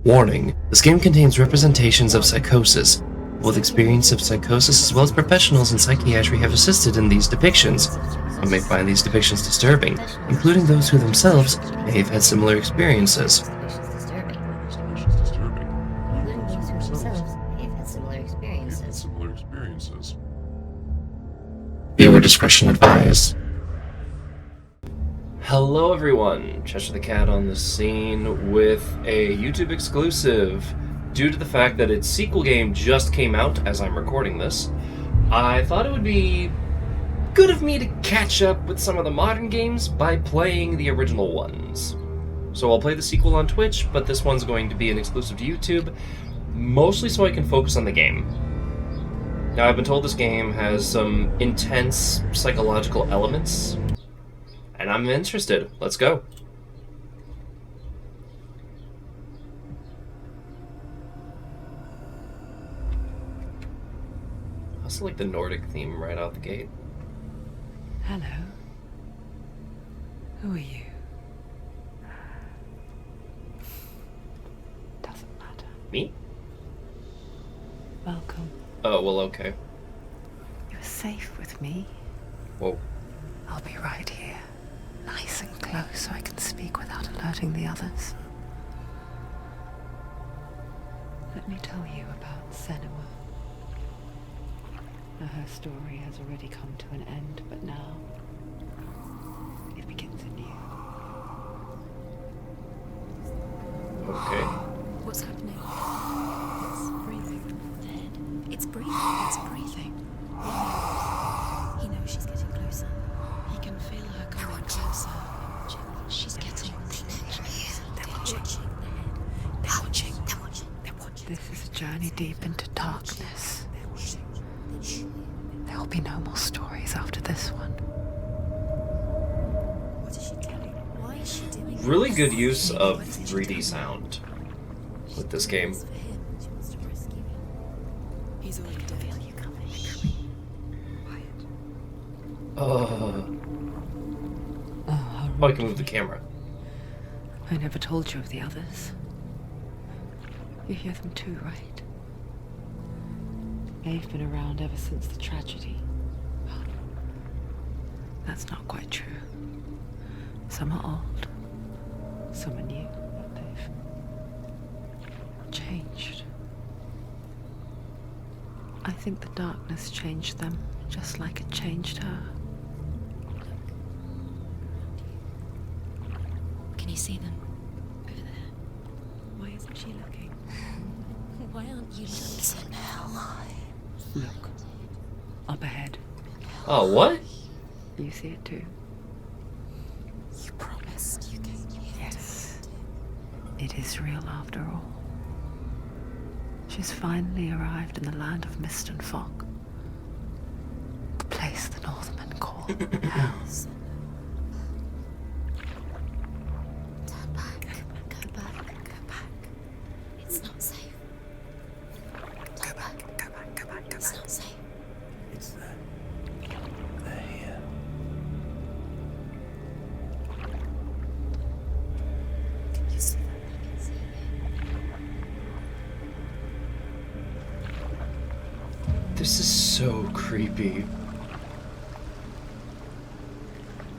Warning, this game contains representations of psychosis. Both experienced of psychosis as well as professionals in psychiatry have assisted in these depictions. One may find these depictions disturbing, including those who themselves may have had similar experiences. Viewer discretion advised. Hello everyone, Cheshire the Cat on the scene with a YouTube exclusive. Due to the fact that its sequel game just came out as I'm recording this, I thought it would be good of me to catch up with some of the modern games by playing the original ones. So I'll play the sequel on Twitch, but this one's going to be an exclusive to YouTube, mostly so I can focus on the game. Now, I've been told this game has some intense psychological elements, and I'm interested. Let's go. I also like the Nordic theme right out the gate. Hello. Who are you? Doesn't matter. Me? Welcome. Oh, well, okay. You're safe with me. Whoa. I'll be right here, nice and close so I can speak without alerting the others. Let me tell you about Senua. Now, her story has already come to an end, but now it begins anew. Okay. What's happening? It's breathing. Dead. It's breathing. It's breathing. He knows she's getting closer. He can feel her coming closer. She's getting closer. They're watching. They're watching. They're watching. They're watching. This is a journey deep into darkness. They're watching. There will be no more stories after this one. What is she doing? Why is she doing Really this? good use of 3D sound with this game. It's for him. She wants to rescue him. He's already dead. I feel you coming. Quiet. Oh, I can move the camera. I never told you of the others. You hear them too, right? They've been around ever since the tragedy. Well, that's not quite true. Some are old, some are new, but they've changed. I think the darkness changed them, just like it changed her. Can you see them? Over there. Why isn't she looking? Why aren't you looking? Helheim. Look, up ahead. Oh, what? You see it too? You promised you came here. Yes. It is real after all. She's finally arrived in the land of mist and fog. The place the Northmen call Hell. Turn back. Go back. Go back. It's not safe. Go back, go back, go back, go It's back. not safe. It's there. They're here. Can you see them? I can see you. This is so creepy.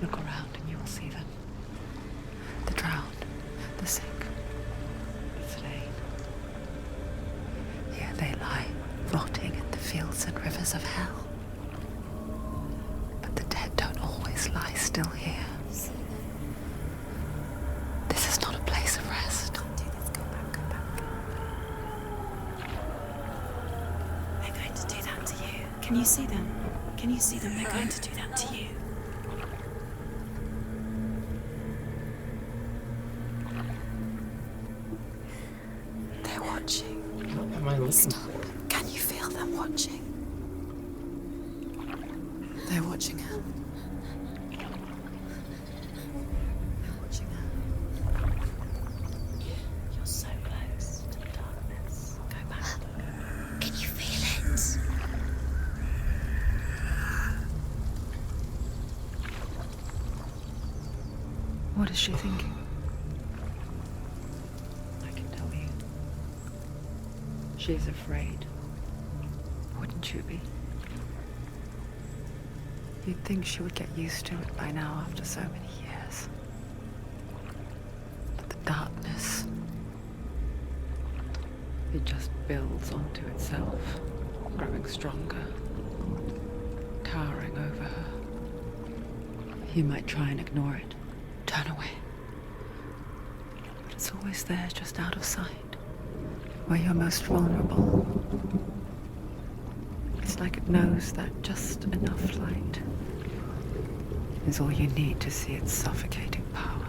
Look around and you will see them. The drowned, the sick, the slain. Here they lie, rotting in the fields and rivers of hell. But the dead don't always lie still here. This is not a place of rest. Can't do this. Go back. Go back. They're going to do that to you. Can you see them? Can you see them? They're going to do that to you. They're watching. What am I looking for? Can you feel them watching? They're watching her. They're watching her. You're so close to the darkness. Go back. Can you feel it? What is she thinking? I can tell you. She's afraid. Wouldn't you be? You'd think she would get used to it by now after so many years. But the darkness, it just builds onto itself, growing stronger, towering over her. You might try and ignore it, turn away. But it's always there, just out of sight, where you're most vulnerable. It's like it knows that just enough light is all you need to see its suffocating power.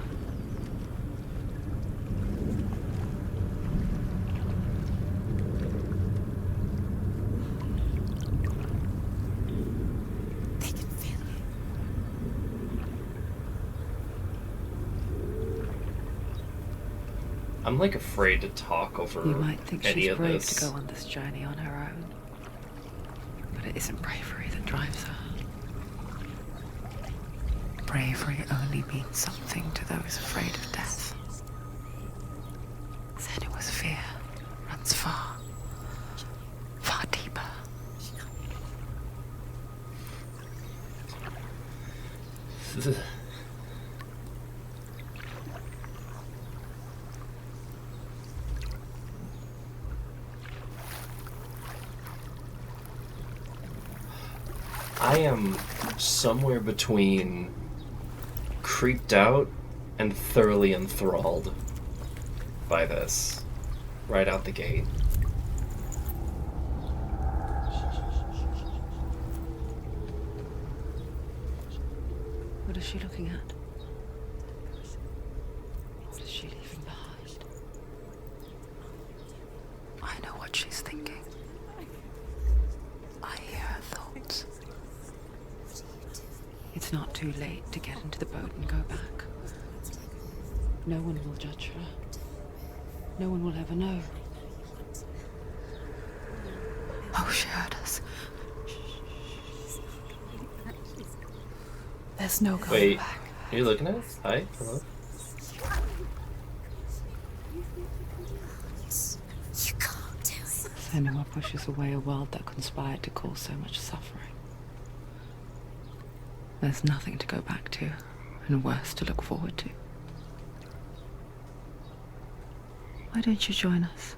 They can feel you. I'm like afraid to talk over You might think any she's of brave this. to go on this journey on her own, but it isn't bravery that drives her. Bravery only means something to those afraid of death. Senua's fear runs far, far deeper. I am somewhere between creeped out and thoroughly enthralled by this right out the gate. What is she looking at? What is she leaving behind? I know what she's thinking. I hear her thoughts. It's not too late to get into the boat and go back. No one will judge her. No one will ever know. Oh, she heard us. There's no going Wait, back. are you looking at us? Hi? Hello? You can't do it. Senua pushes away a world that conspired to cause so much suffering. There's nothing to go back to, and worse to look forward to. Why don't you join us?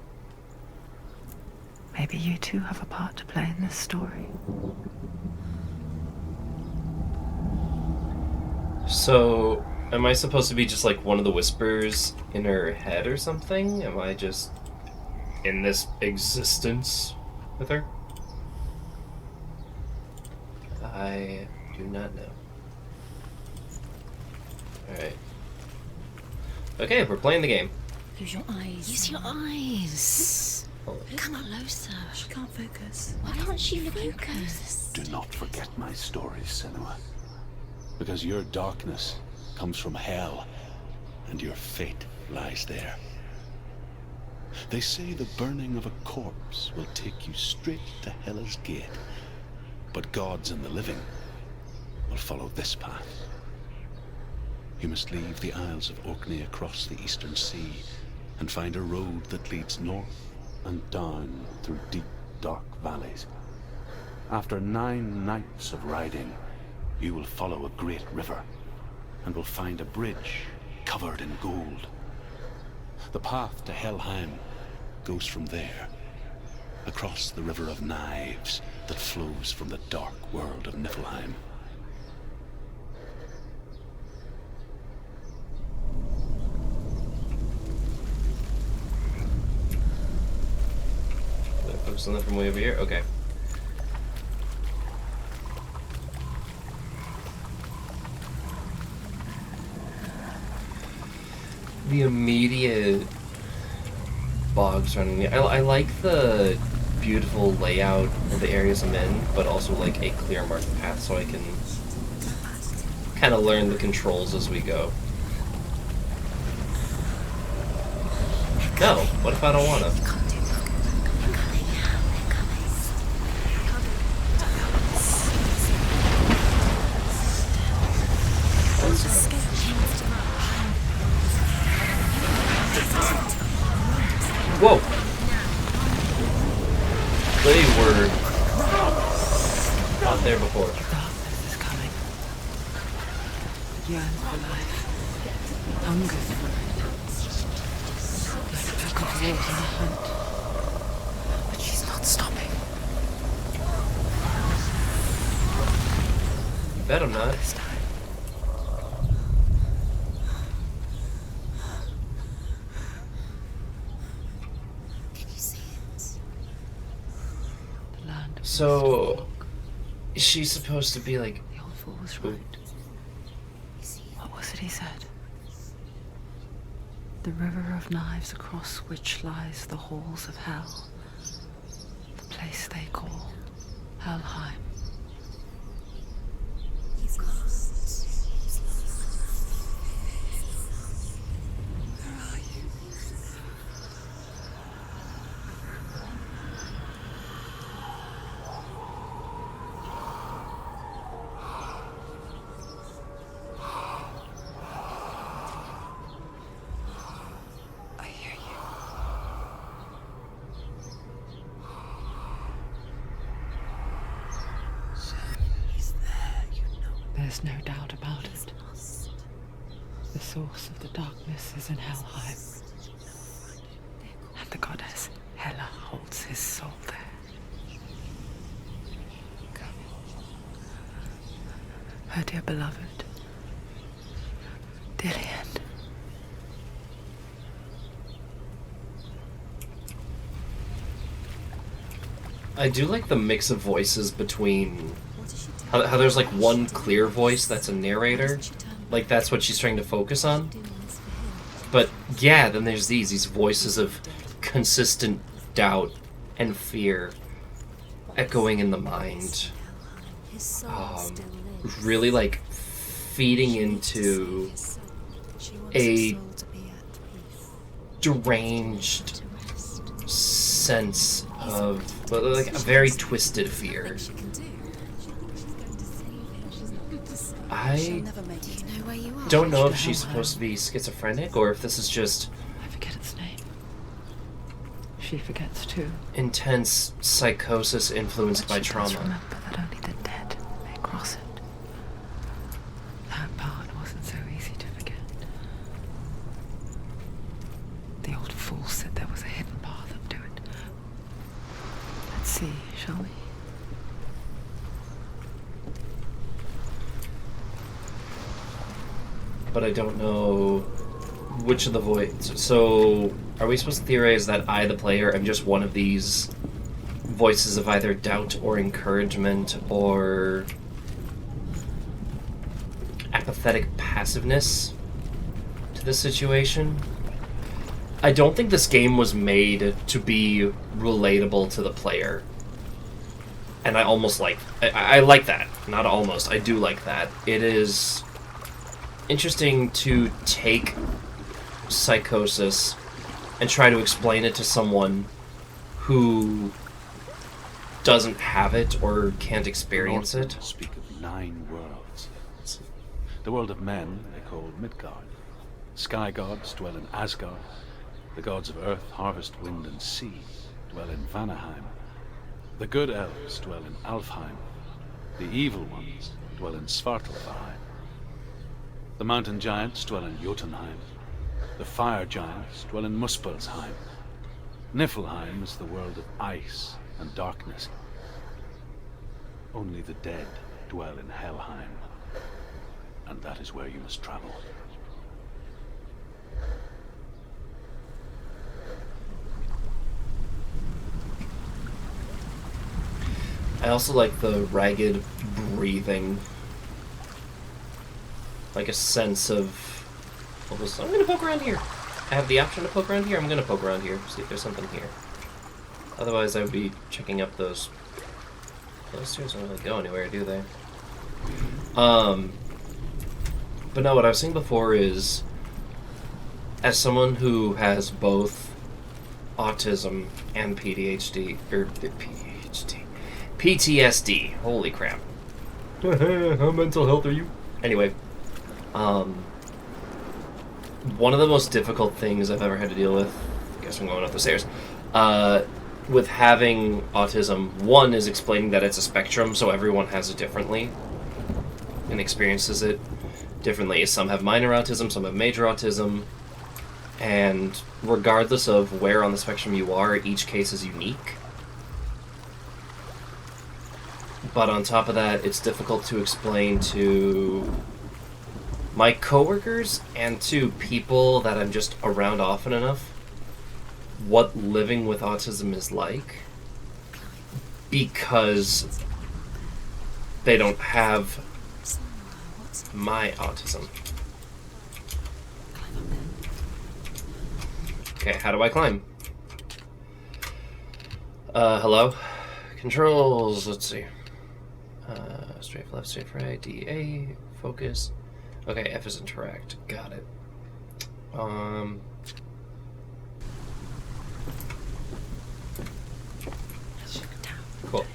Maybe you too have a part to play in this story. So, am I supposed to be just like one of the whispers in her head or something? Am I just in this existence with her? I do not know. Alright. Okay, we're playing the game. Use your eyes. Use your eyes. Come closer. She can't focus. Why can't she focus? Do not forget my stories, Senua. Because your darkness comes from hell, and your fate lies there. They say the burning of a corpse will take you straight to Hela's gate, but gods and the living will follow this path. You must leave the Isles of Orkney across the eastern sea and find a road that leads north and down through deep, dark valleys. After 9 nights of riding, you will follow a great river and will find a bridge covered in gold. The path to Helheim goes from there, across the River of Knives that flows from the dark world of Niflheim. Focus on that from way over here? Okay. The immediate bogs running me. I like the beautiful layout of the areas I'm in, but also like a clear marked path so I can kind of learn the controls as we go. No, what if I don't want to? Whoa! They were not there before. Darkness is coming. It yearns for life. Hungers for it. Like a pack of wolves on a hunt. But she's not stopping. Bet I'm not. This time. Can you see it? The land of So, is she supposed to be like... the old fool was right. You see it? What was it he said? The river of knives across which lies the halls of hell. The place they call Helheim. He's lost. He's lost. Where are you? I hear you. So he's there, you know. There's no doubt about He's it. lost. The source of the darkness is in Helheim, and the goddess Hela holds his soul there. Her dear beloved, Dillian. I do like the mix of voices between... What does she do? How there's like one clear voice that's a narrator. Doesn't she turn Like that's what she's trying to focus on. doing this for him? But yeah, then there's these voices of consistent doubt and fear echoing in the mind. His soul still lives. Really like feeding into She wants a his soul to be at peace, deranged to rest. sense of like a very twisted fear. She can do. She's going to save him. She's not going to save him. I She'll never make it. Do you know where you are? don't know if she's supposed to be schizophrenic or if this is just I forget its name. She forgets too. intense psychosis influenced by But she does trauma. remember that only the dead may cross it. That part wasn't so easy to forget. The old fool said there was a hidden path up to it. Let's see, shall we? But I don't know which of the voices. So, are we supposed to theorize that I, the player, am just one of these voices of either doubt or encouragement or apathetic passiveness to the situation? I don't think this game was made to be relatable to the player. And I almost like... I like that. Not almost. I do like that. It is interesting to take psychosis and try to explain it to someone who doesn't have it or can't experience it. Northmen speak of 9 worlds. The world of men they call Midgard. Sky gods dwell in Asgard. The gods of earth, harvest, wind, and sea dwell in Vanaheim. The good elves dwell in Alfheim. The evil ones dwell in Svartalfheim. The mountain giants dwell in Jotunheim. The fire giants dwell in Muspelheim. Niflheim is the world of ice and darkness. Only the dead dwell in Helheim. And that is where you must travel. I also like the ragged breathing. Like a sense of... I'm gonna poke around here. I have the option to poke around here. I'm gonna poke around here, see if there's something here. Otherwise, I would be checking up those... Those stairs don't really go anywhere, do they? But no, what I was saying before is... As someone who has both autism and PTSD, PTSD, holy crap. How mental health are you? Anyway, one of the most difficult things I've ever had to deal with, I guess I'm going up the stairs, with having autism, one is explaining that it's a spectrum, so everyone has it differently and experiences it differently. Some have minor autism, some have major autism, and regardless of where on the spectrum you are, each case is unique. But on top of that, it's difficult to explain to my coworkers and to people that I'm just around often enough what living with autism is like, because they don't have my autism. Okay, how do I climb? Hello? Controls, let's see. Straight left, straight right, D, A, focus. Okay, F is interact. Got it. Cool.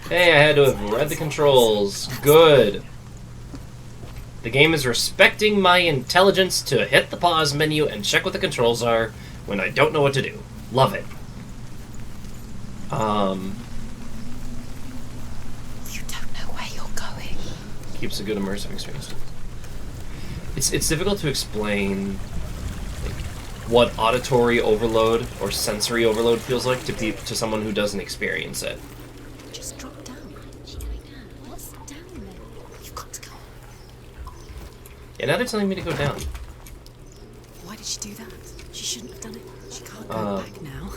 Hey, I had to have read the controls. Good. The game is respecting my intelligence to hit the pause menu and check what the controls are when I don't know what to do. Love it. You don't know where you're going. Keeps a good immersive experience. It's difficult to explain what auditory overload or sensory overload feels like to someone who doesn't experience it. Just drop down. What's down there? You've got to go. Yeah, now they're telling me to go down. Why did she do that? She shouldn't have done it. She can't go back now.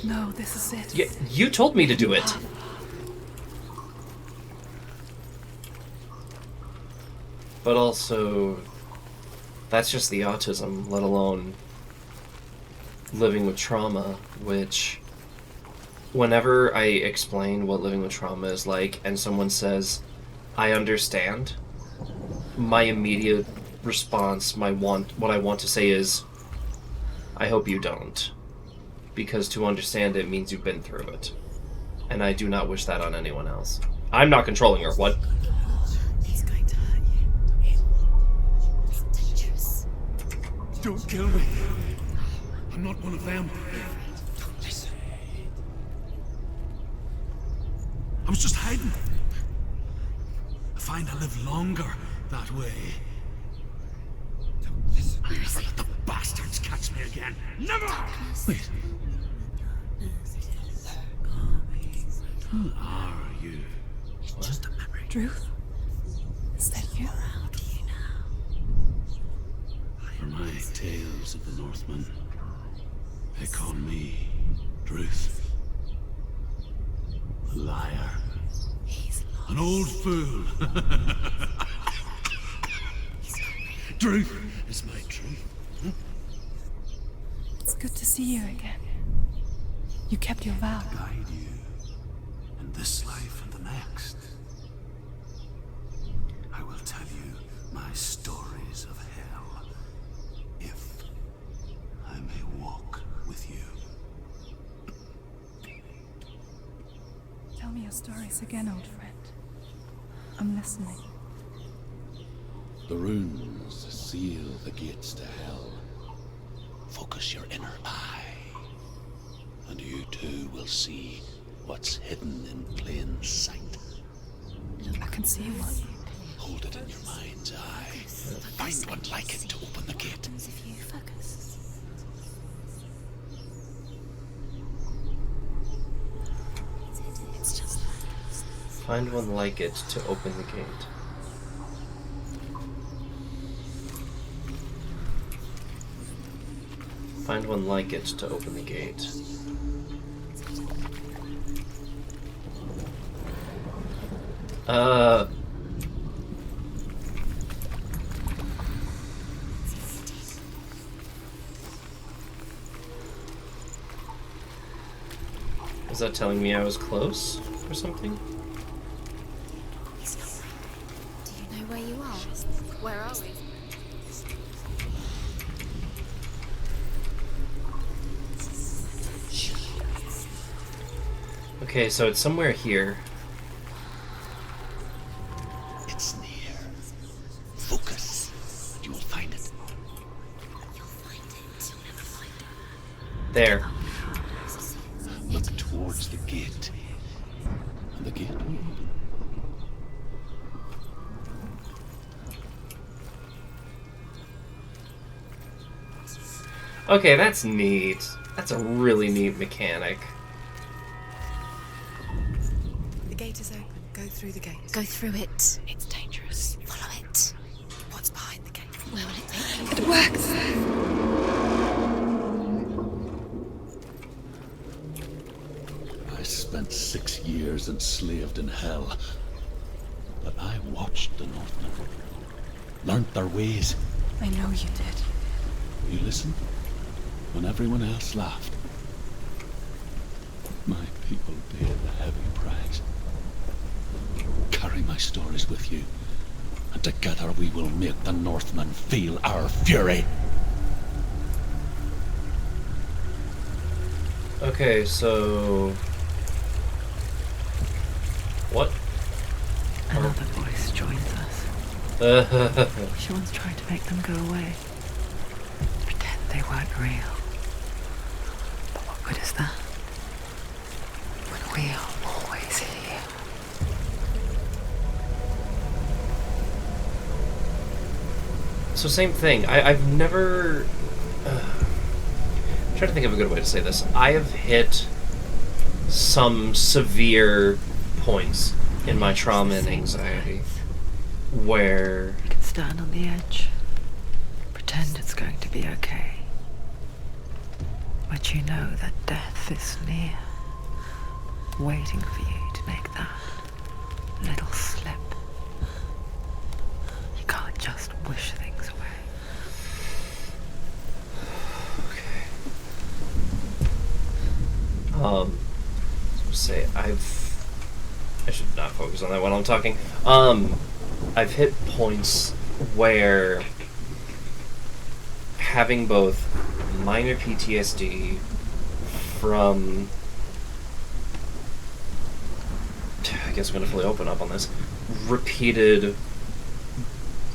No, this is it. Yeah, you told me to do it. But also, that's just the autism, let alone living with trauma, which whenever I explain what living with trauma is like and someone says, I understand, my immediate response, what I want to say is, I hope you don't. Because to understand it means you've been through it. And I do not wish that on anyone else. I'm not controlling her, what? He's going to hurt you. It's dangerous. Don't kill me. I'm not one of them. Listen. I was just hiding. I find I live longer that way. Where is he? The bastards catch me again. Never! Wait. Who are you? It's just a memory. Druth? Is that you? How do you know? For my tales of the Northmen, they call me Druth. A liar. He's lost. An old fool. Druth is my truth. It's good to see you again. You kept your vow. Guide you in this life and the next. I will tell you my stories of hell, if I may walk with you. Tell me your stories again, old friend. I'm listening. The runes seal the gates to hell. Focus your inner eye, and you too will see what's hidden in plain sight. I can see one. Hold it in your mind's eye. Find one like it to open the gate. If you focus. It's just Find one like it to open the gate. Find one like it to open the gate. Is that telling me I was close or something? Do you know where you are? Where are we? Okay, so it's somewhere here. It's near. Focus, and you will find it. You'll find it. You'll never find it. There. towards the gate. And the gate will open. Okay, that's neat. That's a really neat mechanic. The gate is open. Go through the gate. Go through it. It's dangerous. Follow it. What's behind the gate? Where will it take you? It works! I spent 6 years enslaved in hell. But I watched the Northmen. Learned their ways. I know you did. You listened when everyone else laughed. My people paid the heavy price. Carry my stories with you, and together we will make the Northmen feel our fury. Okay, so... What? Another voice joins us. She once tried to make them go away. Pretend they weren't real. But what good is that? When we are always here. So same thing. I've never... I'm trying to think of a good way to say this. I have hit some severe points in my trauma and anxiety where... You can stand on the edge. Pretend it's going to be okay. But you know that death is near. Waiting for you to make that little slip. You can't just wish things away. Say I should not focus on that while I'm talking. I've hit points where having both minor PTSD from, I guess I'm gonna fully open up on this, repeated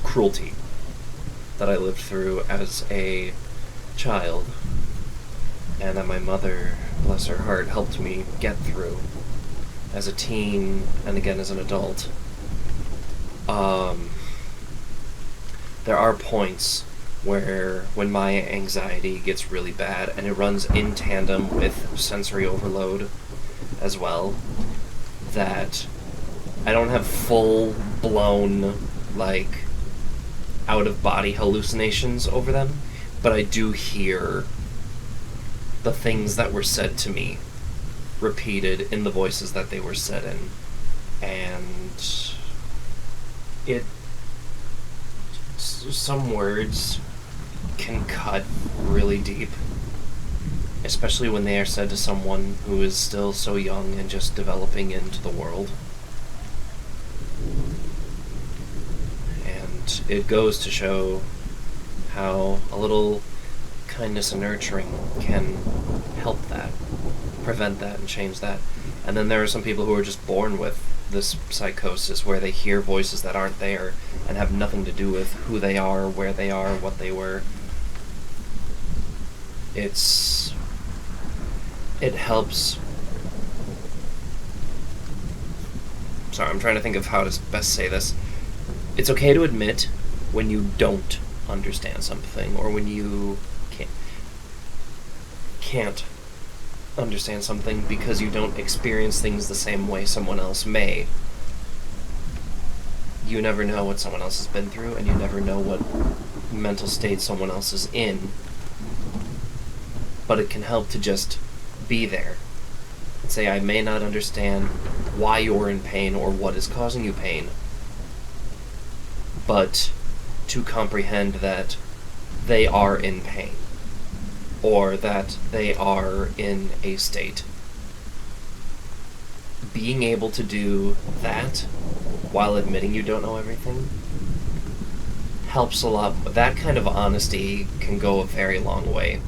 cruelty that I lived through as a child, and that my mother, bless her heart, helped me get through as a teen and again as an adult. There are points where when my anxiety gets really bad, and it runs in tandem with sensory overload as well, that I don't have full-blown, like, out-of-body hallucinations over them, but I do hear the things that were said to me repeated in the voices that they were said in. And some words can cut really deep, especially when they are said to someone who is still so young and just developing into the world. And it goes to show how a little kindness and nurturing can help that, prevent that, and change that. And then there are some people who are just born with this psychosis where they hear voices that aren't there and have nothing to do with who they are, where they are, what they were. It helps. Sorry, I'm trying to think of how to best say this. It's okay to admit when you don't understand something, or when you can't understand something because you don't experience things the same way someone else may. You never know what someone else has been through, and you never know what mental state someone else is in. But it can help to just be there and say, I may not understand why you're in pain or what is causing you pain, but to comprehend that they are in pain, or that they are in a state. Being able to do that while admitting you don't know everything helps a lot. That kind of honesty can go a very long way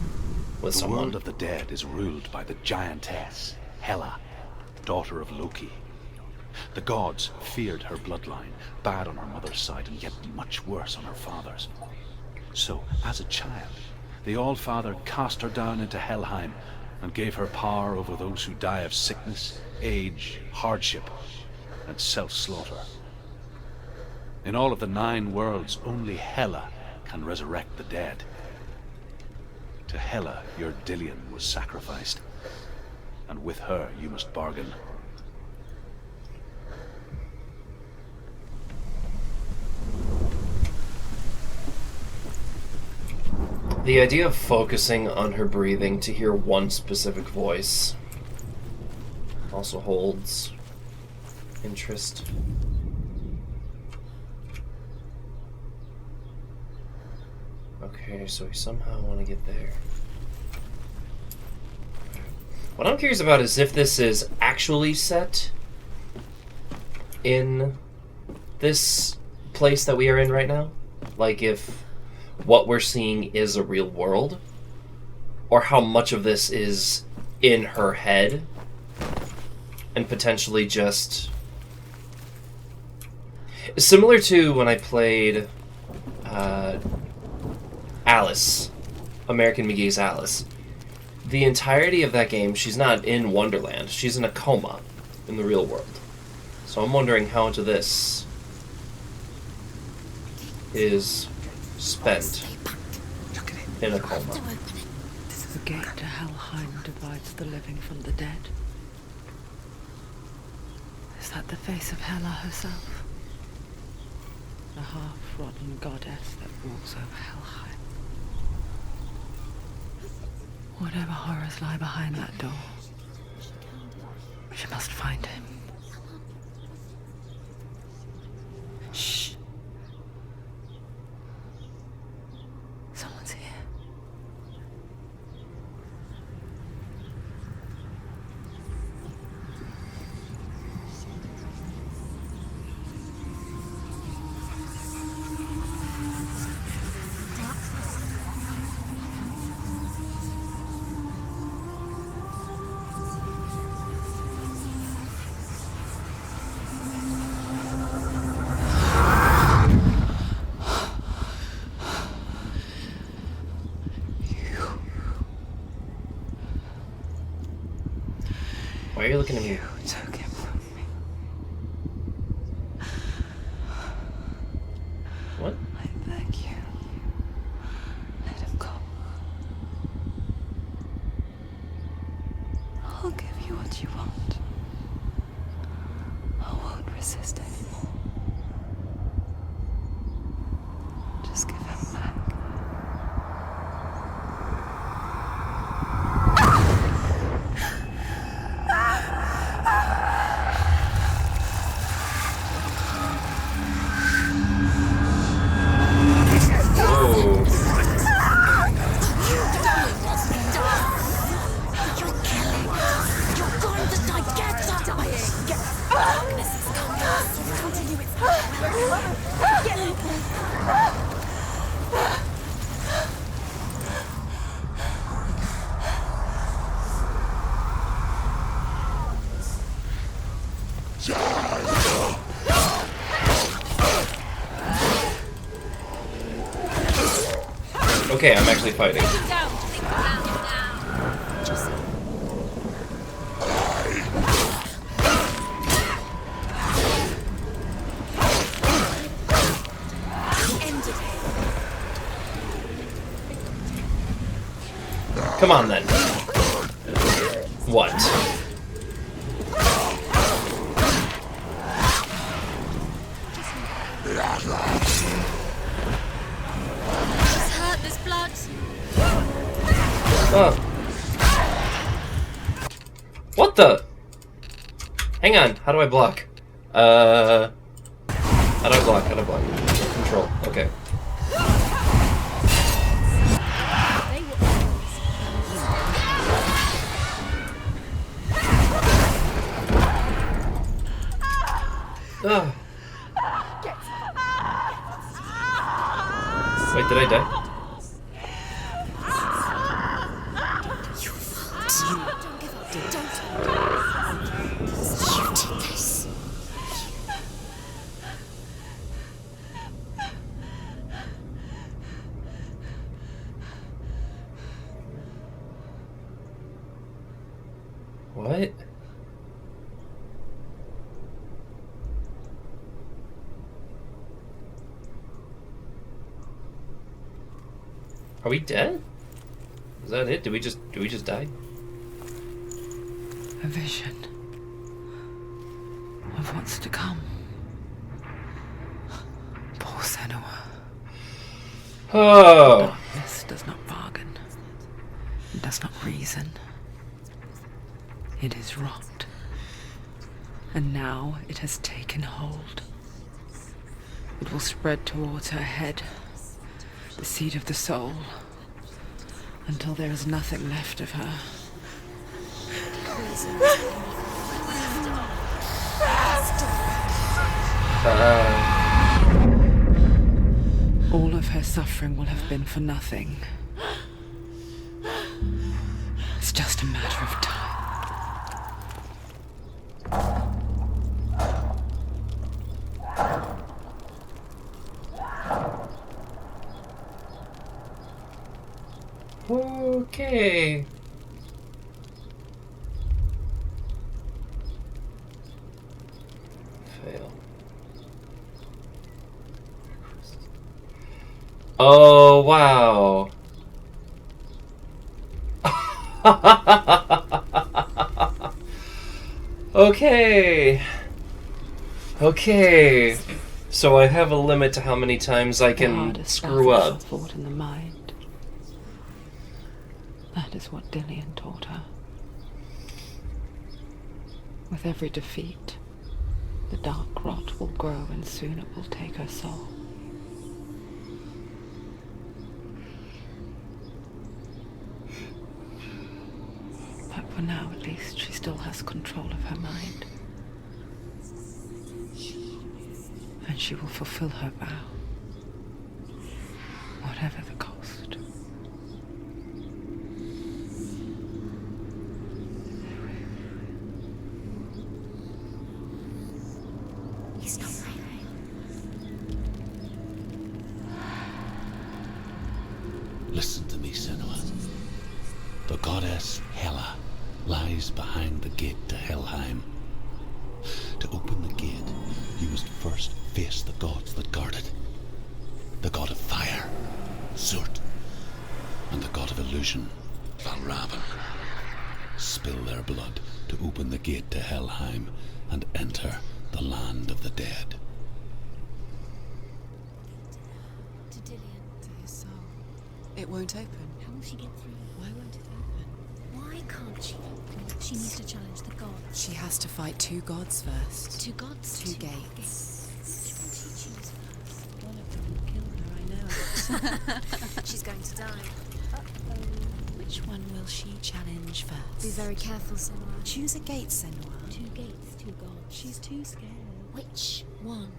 with The someone. world of the dead is ruled by the giantess, Hela, daughter of Loki. The gods feared her bloodline, bad on her mother's side and yet much worse on her father's. So, as a child, the All-Father cast her down into Helheim and gave her power over those who die of sickness, age, hardship, and self-slaughter. In all of the 9 worlds, only Hela can resurrect the dead. To Hela, your Dillion was sacrificed, and with her you must bargain. The idea of focusing on her breathing to hear one specific voice also holds interest. Okay, so we somehow want to get there. What I'm curious about is if this is actually set in this place that we are in right now. Like if what we're seeing is a real world, or how much of this is in her head and potentially just similar to when I played Alice, American McGee's Alice. The entirety of that game, she's not in Wonderland, she's in a coma in the real world. So I'm wondering how much of this is spent in a coma. The gate to Helheim divides the living from the dead. Is that the face of Hela herself? The half-rotten goddess that walks over Helheim. Whatever horrors lie behind that door, she must find him. Shh. Someone's here. Why are you looking at me? You took him from me. What? I beg you. Let him go. I'll give you what you want. I won't resist anymore. Just give him back. Okay, I'm actually fighting. Come on then. What? Oh. What the? Hang on, how do I block? How do I block? How do I block? Control, okay. Ugh. Wait, did I die? What? Are we dead? Is that it? Did we just die? A vision of what's to come. Poor Senua. Oh. Darkness does not bargain. It does not reason. It is rot. And now it has taken hold. It will spread towards her head, the seat of the soul, until there is nothing left of her. All of her suffering will have been for nothing. It's just a matter of time. Okay. Fail. Oh, wow. Okay. Okay. So I have a limit to how many times I can screw up. Thought in the mind. That is what Dillian taught her. With every defeat, the dark rot will grow and soon it will take her soul. But for now, at least, she still has control of her mind. And she will fulfill her vow, whatever the cost. He's not right. Listen to me, Senua. The goddess Hela lies behind the gate to Helheim. To open the gate, you must first face the gods that guard it. The god of fire, Zurt, and the god of illusion, Valravan. Spill their blood to open the gate to Helheim and enter the land of the dead. To Dillian. To his soul. It won't open. How will she get through? Why won't it open? Why can't she? She needs to challenge the gods. She has to fight two gods first. Two gods? Two gates. Which one should she choose first? One of them will kill her, I know. She's going to die. Which one will she challenge first? Be very careful, Senua. Choose a gate, Senua. Two gates, two gods. She's too scared. Which one?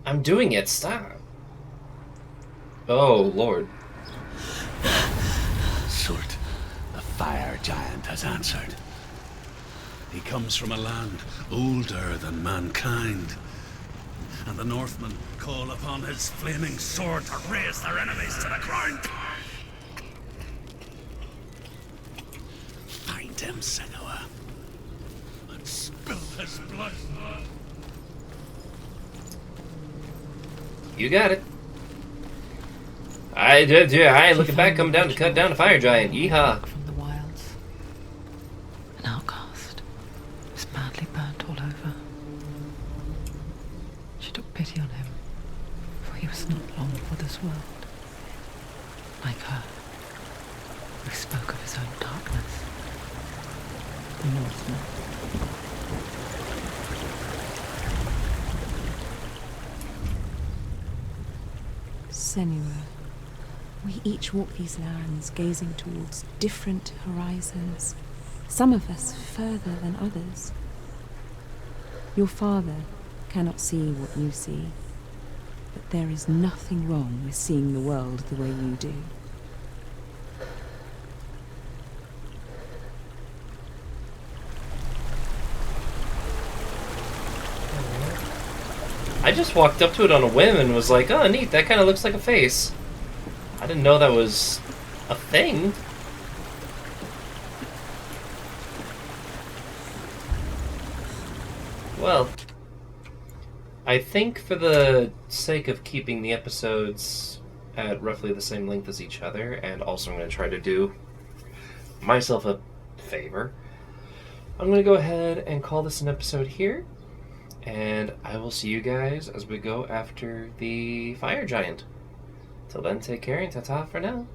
I'm doing it, stop. Oh, Lord. Zurt, the fire giant, has answered. He comes from a land older than mankind. And the Northmen call upon his flaming sword to raise their enemies to the ground. Find him, Senua, and spill his blood. You got it. I did, yeah. I ain't looking back. Coming down to cut down a fire giant. Yeehaw. From the wilds. An outcast. Was madly burnt all over. She took pity on him, for he was not long for this world. Like her, who spoke of his own darkness. The Northman. Senua, we each walk these lands gazing towards different horizons, some of us further than others. Your father cannot see what you see, but there is nothing wrong with seeing the world the way you do. I just walked up to it on a whim and was like, oh, neat, that kind of looks like a face. I didn't know that was a thing. Well, I think for the sake of keeping the episodes at roughly the same length as each other, and also I'm going to try to do myself a favor, I'm going to go ahead and call this an episode here, and I will see you guys as we go after the fire giant. Till then, take care and ta-ta for now.